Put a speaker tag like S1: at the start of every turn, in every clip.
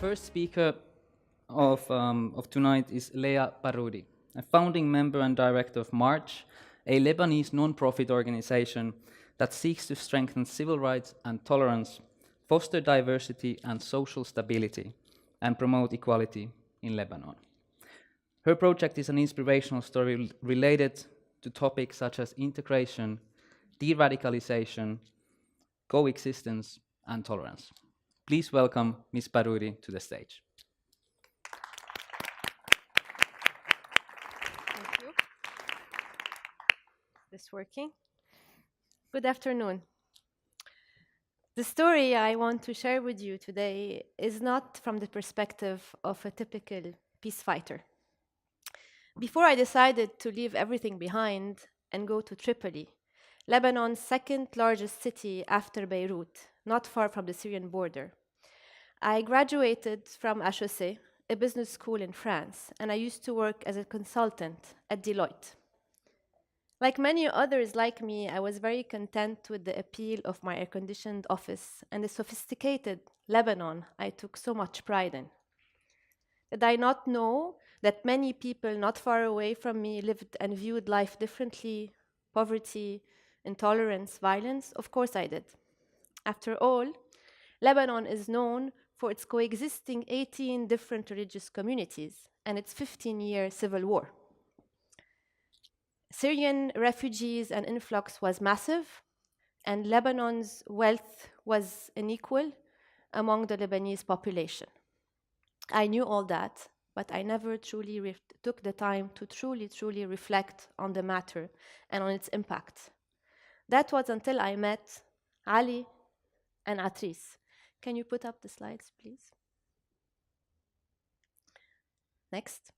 S1: first speaker of tonight is Leah Baroudi, a founding member and director of March, a Lebanese non-profit organization that seeks to strengthen civil rights and tolerance, foster diversity and social stability, and promote equality in Lebanon. Her project is an inspirational story related to topics such as integration, de-radicalization, coexistence, and tolerance. Please welcome Ms. Baroudi to the stage.
S2: Thank you. Is this working? Good afternoon. The story I want to share with you today is not from the perspective of a typical peace fighter. Before I decided to leave everything behind and go to Tripoli, Lebanon's second largest city after Beirut, not far from the Syrian border, I graduated from HEC, a business school in France, and I used to work as a consultant at Deloitte. Like many others like me, I was very content with the appeal of my air-conditioned office and the sophisticated Lebanon I took so much pride in. Did I not know that many people not far away from me lived and viewed life differently, poverty, intolerance, violence? Of course I did. After all, Lebanon is known for its coexisting 18 different religious communities and its 15-year civil war. Syrian refugees and influx was massive, and Lebanon's wealth was unequal among the Lebanese population. I knew all that, but I never truly took the time to truly reflect on the matter and on its impact. That was until I met Ali and Atrice. Can you put up the slides, please? Next.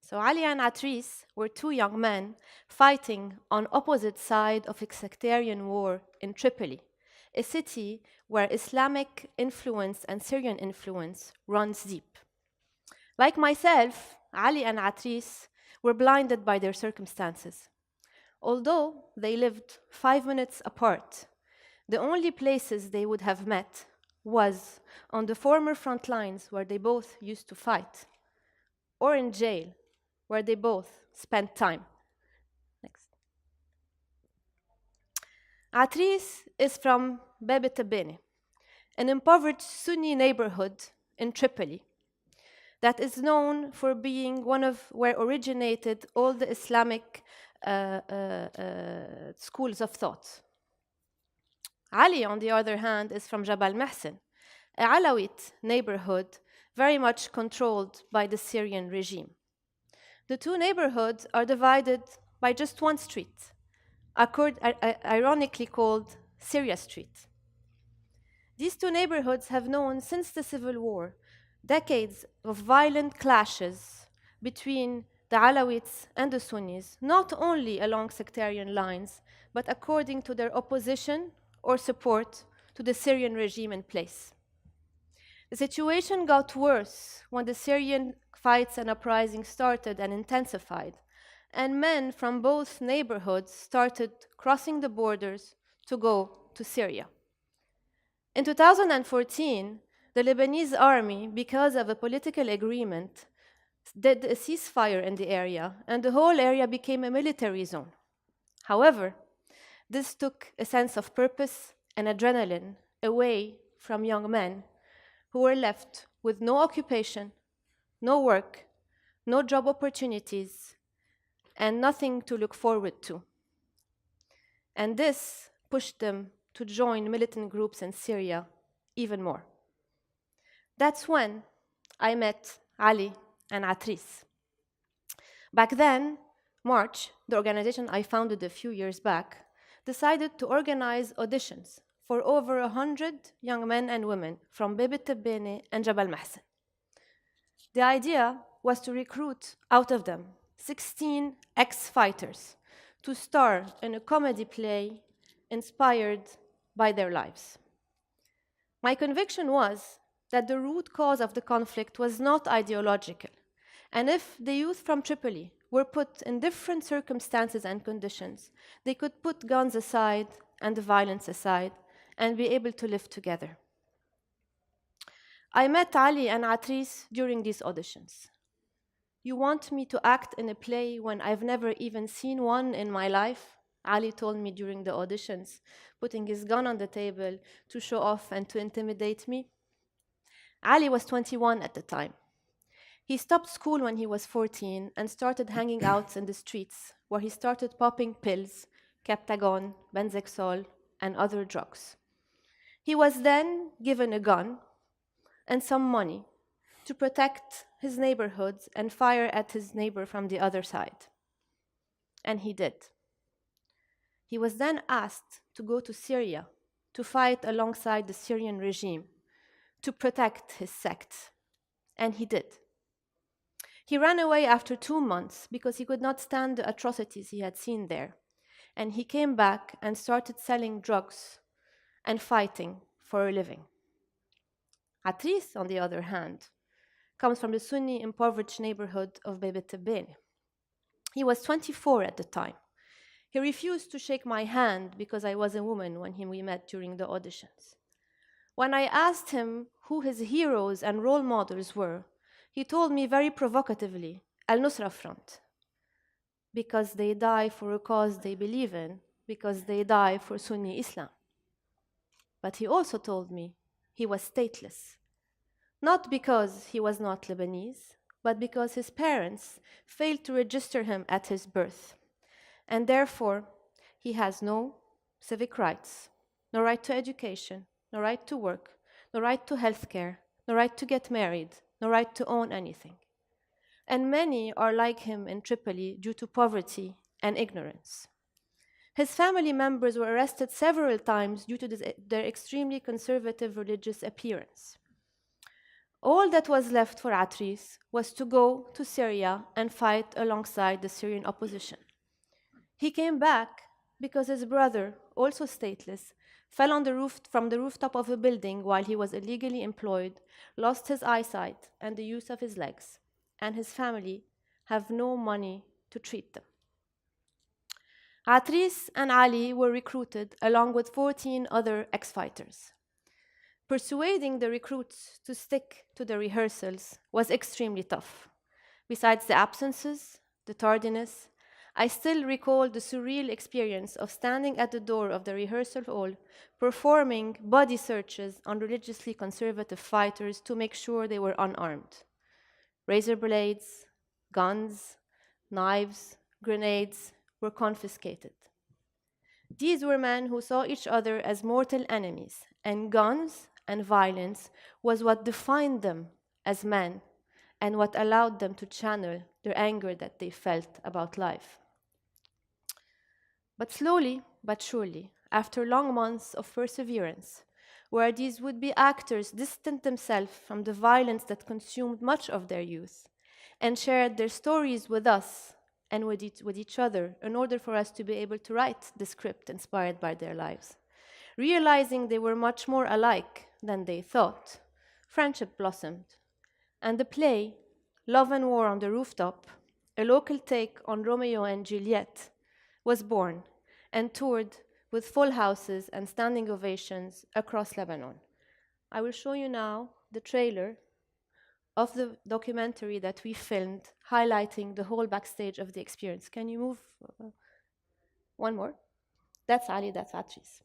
S2: So Ali and Atrice were two young men fighting on opposite sides of a sectarian war in Tripoli, a city where Islamic influence and Syrian influence runs deep. Like myself, Ali and Atrice were blinded by their circumstances. Although they lived 5 minutes apart, the only places they would have met was on the former front lines where they both used to fight, or in jail, where they both spent time. Next. Atrice is from Bebe Tebene, an impoverished Sunni neighborhood in Tripoli that is known for being one of where originated all the Islamic schools of thought. Ali, on the other hand, is from Jabal Mahsen, a Alawite neighborhood very much controlled by the Syrian regime. The two neighborhoods are divided by just one street, ironically called Syria Street. These two neighborhoods have known since the Civil War decades of violent clashes between the Alawites and the Sunnis, not only along sectarian lines, but according to their opposition or support to the Syrian regime in place. The situation got worse when the Syrian fights and uprisings started and intensified, and men from both neighborhoods started crossing the borders to go to Syria. In 2014, the Lebanese army, because of a political agreement, did a ceasefire in the area, and the whole area became a military zone. However, this took a sense of purpose and adrenaline away from young men who were left with no occupation, no work, no job opportunities, and nothing to look forward to. And this pushed them to join militant groups in Syria even more. That's when I met Ali and Atrice. Back then, March, the organization I founded a few years back, decided to organize auditions for over 100 young men and women from Bebe Tebene and Jabal Mahsen. The idea was to recruit out of them 16 ex-fighters to star in a comedy play inspired by their lives. My conviction was that the root cause of the conflict was not ideological, and if the youth from Tripoli were put in different circumstances and conditions, they could put guns aside and the violence aside and be able to live together. I met Ali and Atrice during these auditions. You want me to act in a play when I've never even seen one in my life? Ali told me during the auditions, putting his gun on the table to show off and to intimidate me. Ali was 21 at the time. He stopped school when he was 14 and started hanging out in the streets, where he started popping pills, Captagon, Benzexol, and other drugs. He was then given a gun and some money to protect his neighborhood and fire at his neighbor from the other side. And he did. He was then asked to go to Syria to fight alongside the Syrian regime to protect his sect. And he did. He ran away after 2 months because he could not stand the atrocities he had seen there. And he came back and started selling drugs and fighting for a living. Atrice, on the other hand, comes from the Sunni impoverished neighborhood of Beit Tabbane. He was 24 at the time. He refused to shake my hand because I was a woman when we met during the auditions. When I asked him who his heroes and role models were, he told me very provocatively, Al-Nusra Front, because they die for a cause they believe in, because they die for Sunni Islam. But he also told me he was stateless, not because he was not Lebanese, but because his parents failed to register him at his birth. And therefore, he has no civic rights, no right to education, no right to work, no right to health care, no right to get married, no right to own anything. And many are like him in Tripoli due to poverty and ignorance. His family members were arrested several times due to their extremely conservative religious appearance. All that was left for Atrice was to go to Syria and fight alongside the Syrian opposition. He came back because his brother, also stateless, fell on the roof from the rooftop of a building while he was illegally employed, lost his eyesight and the use of his legs, and his family have no money to treat them. Atrice and Ali were recruited along with 14 other ex-fighters. Persuading the recruits to stick to the rehearsals was extremely tough. Besides the absences, the tardiness, I still recall the surreal experience of standing at the door of the rehearsal hall, performing body searches on religiously conservative fighters to make sure they were unarmed. Razor blades, guns, knives, grenades were confiscated. These were men who saw each other as mortal enemies, and guns and violence was what defined them as men and what allowed them to channel their anger that they felt about life. But slowly, but surely, after long months of perseverance, where these would-be actors distanced themselves from the violence that consumed much of their youth and shared their stories with us and with each other in order for us to be able to write the script inspired by their lives, realizing they were much more alike than they thought, friendship blossomed, and the play, Love and War on the Rooftop, a local take on Romeo and Juliet, was born and toured with full houses and standing ovations across Lebanon. I will show you now the trailer of the documentary that we filmed, highlighting the whole backstage of the experience. Can you move one more? That's Ali, that's Atrice.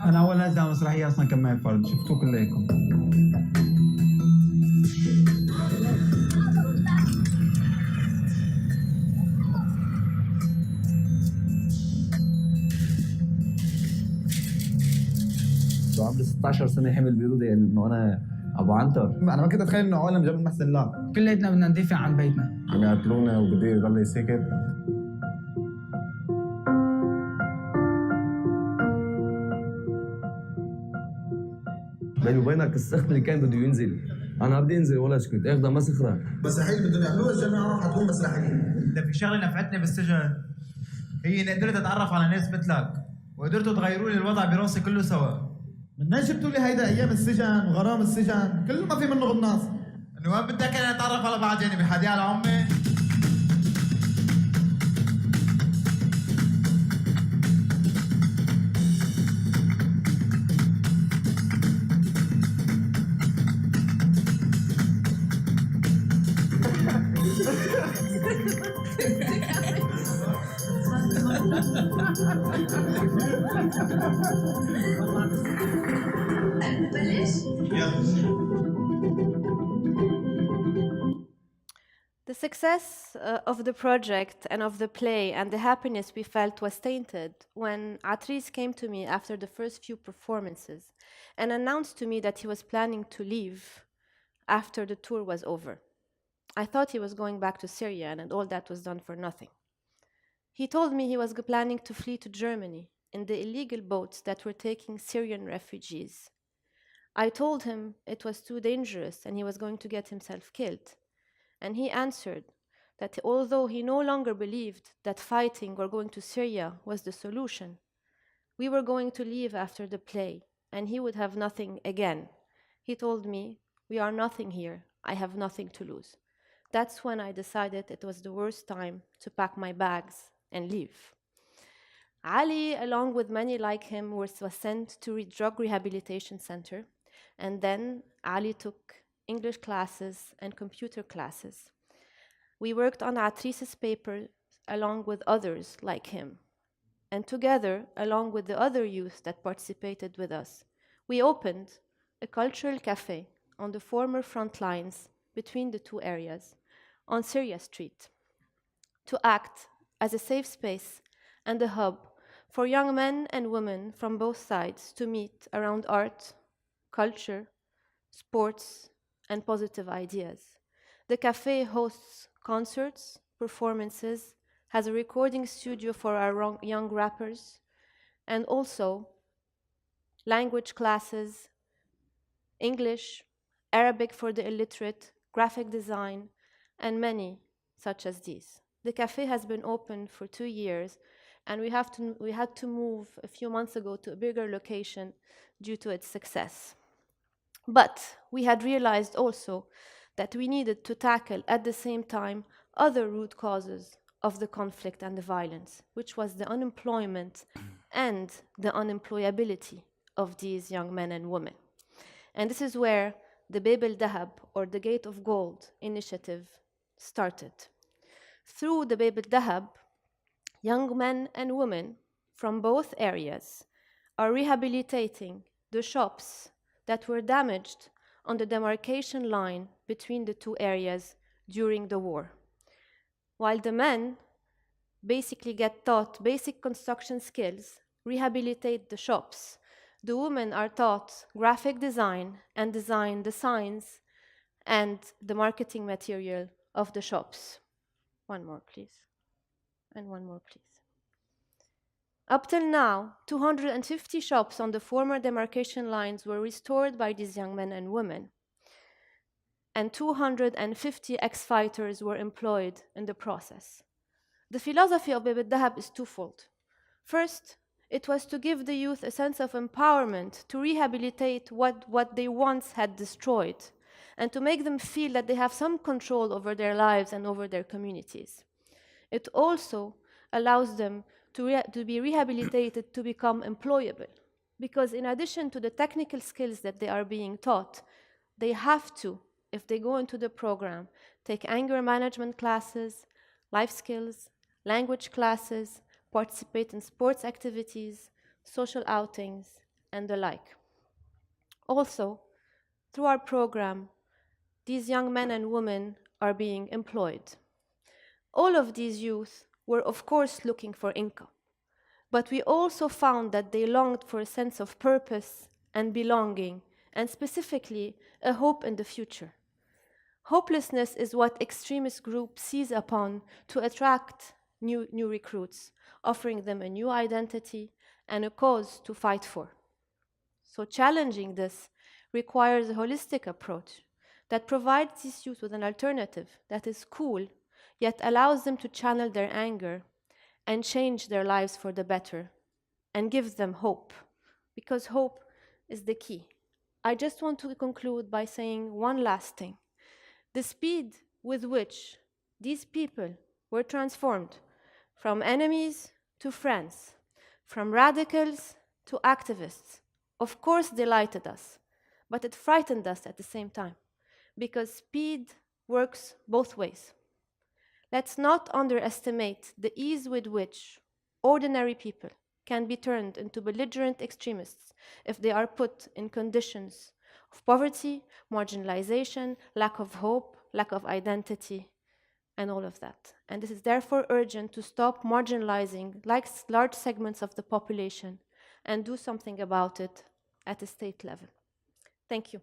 S3: أنا أول ناس دعم مسرحية أصلاً كمان فرد شفتوه كلكم.
S4: عمري 16 سنة حمل بيرودي يعني إنه أنا أبو عنتر.
S3: أنا ما كنت أتخيل إنه عالم جاب المحسن لا.
S5: كلياتنا بدنا ندافع عن بيتنا.
S3: عم يقتلونا وبدي يضل ساكت.
S4: بيني وبينك السخن اللي كان بده ينزل، أنا بدي أنزل ولا اسكت، اخذها مسخرة.
S3: مسرحية بدهم يعملوها الجامعة حتكون مسرحية.
S6: إذا في شغلة نفعتني بالسجن هي إني قدرت أتعرف على ناس مثلك، وقدرتوا تغيروا لي الوضع براسي كله سوا.
S3: من جبتوا لي هيدا أيام السجن وغرام السجن، كله ما في منه غناص.
S6: إنه وين بدك أنا أتعرف على بعض يعني بحدي على أمي؟
S2: The success of the project and of the play and the happiness we felt was tainted when Atrice came to me after the first few performances and announced to me that he was planning to leave after the tour was over. I thought he was going back to Syria and all that was done for nothing. He told me he was planning to flee to Germany in the illegal boats that were taking Syrian refugees. I told him it was too dangerous and he was going to get himself killed. And he answered that although he no longer believed that fighting or going to Syria was the solution, we were going to leave after the play and he would have nothing again. He told me, "We are nothing here. I have nothing to lose." That's when I decided it was the worst time to pack my bags and leave. Ali, along with many like him, was sent to a drug rehabilitation center, and then Ali took English classes and computer classes. We worked on Atrice's paper along with others like him. And together, along with the other youth that participated with us, we opened a cultural cafe on the former front lines between the two areas on Syria Street to act as a safe space and a hub for young men and women from both sides to meet around art, culture, sports, and positive ideas. The cafe hosts concerts, performances, has a recording studio for our young rappers, and also language classes, English, Arabic for the illiterate, graphic design, and many such as these. The cafe has been open for 2 years, and we had to move a few months ago to a bigger location due to its success. But we had realized also that we needed to tackle at the same time other root causes of the conflict and the violence, which was the unemployment and the unemployability of these young men and women. And this is where the Bab al-Dahab, or the Gate of Gold initiative started. Through the Bab al-Dahab, young men and women from both areas are rehabilitating the shops that were damaged on the demarcation line between the two areas during the war. While the men basically get taught basic construction skills, rehabilitate the shops, the women are taught graphic design and design the signs and the marketing material of the shops. One more, please. And one more, please. Up till now, 250 shops on the former demarcation lines were restored by these young men and women, and 250 ex-fighters were employed in the process. The philosophy of Bab al-Dahab is twofold. First, it was to give the youth a sense of empowerment to rehabilitate what they once had destroyed, and to make them feel that they have some control over their lives and over their communities. It also allows them to be rehabilitated to become employable. Because in addition to the technical skills that they are being taught, they have to, if they go into the program, take anger management classes, life skills, language classes, participate in sports activities, social outings, and the like. Also, through our program, these young men and women are being employed. All of these youth were, of course, looking for income, but we also found that they longed for a sense of purpose and belonging, and specifically, a hope in the future. Hopelessness is what extremist groups seize upon to attract new recruits, offering them a new identity and a cause to fight for. So challenging this requires a holistic approach that provides these youth with an alternative that is cool, yet allows them to channel their anger and change their lives for the better, and gives them hope, because hope is the key. I just want to conclude by saying one last thing. The speed with which these people were transformed from enemies to friends, from radicals to activists, of course delighted us, but it frightened us at the same time, because speed works both ways. Let's not underestimate the ease with which ordinary people, can be turned into belligerent extremists if they are put in conditions of poverty, marginalization, lack of hope, lack of identity, and all of that. And this is therefore urgent to stop marginalizing large segments of the population and do something about it at a state level. Thank you.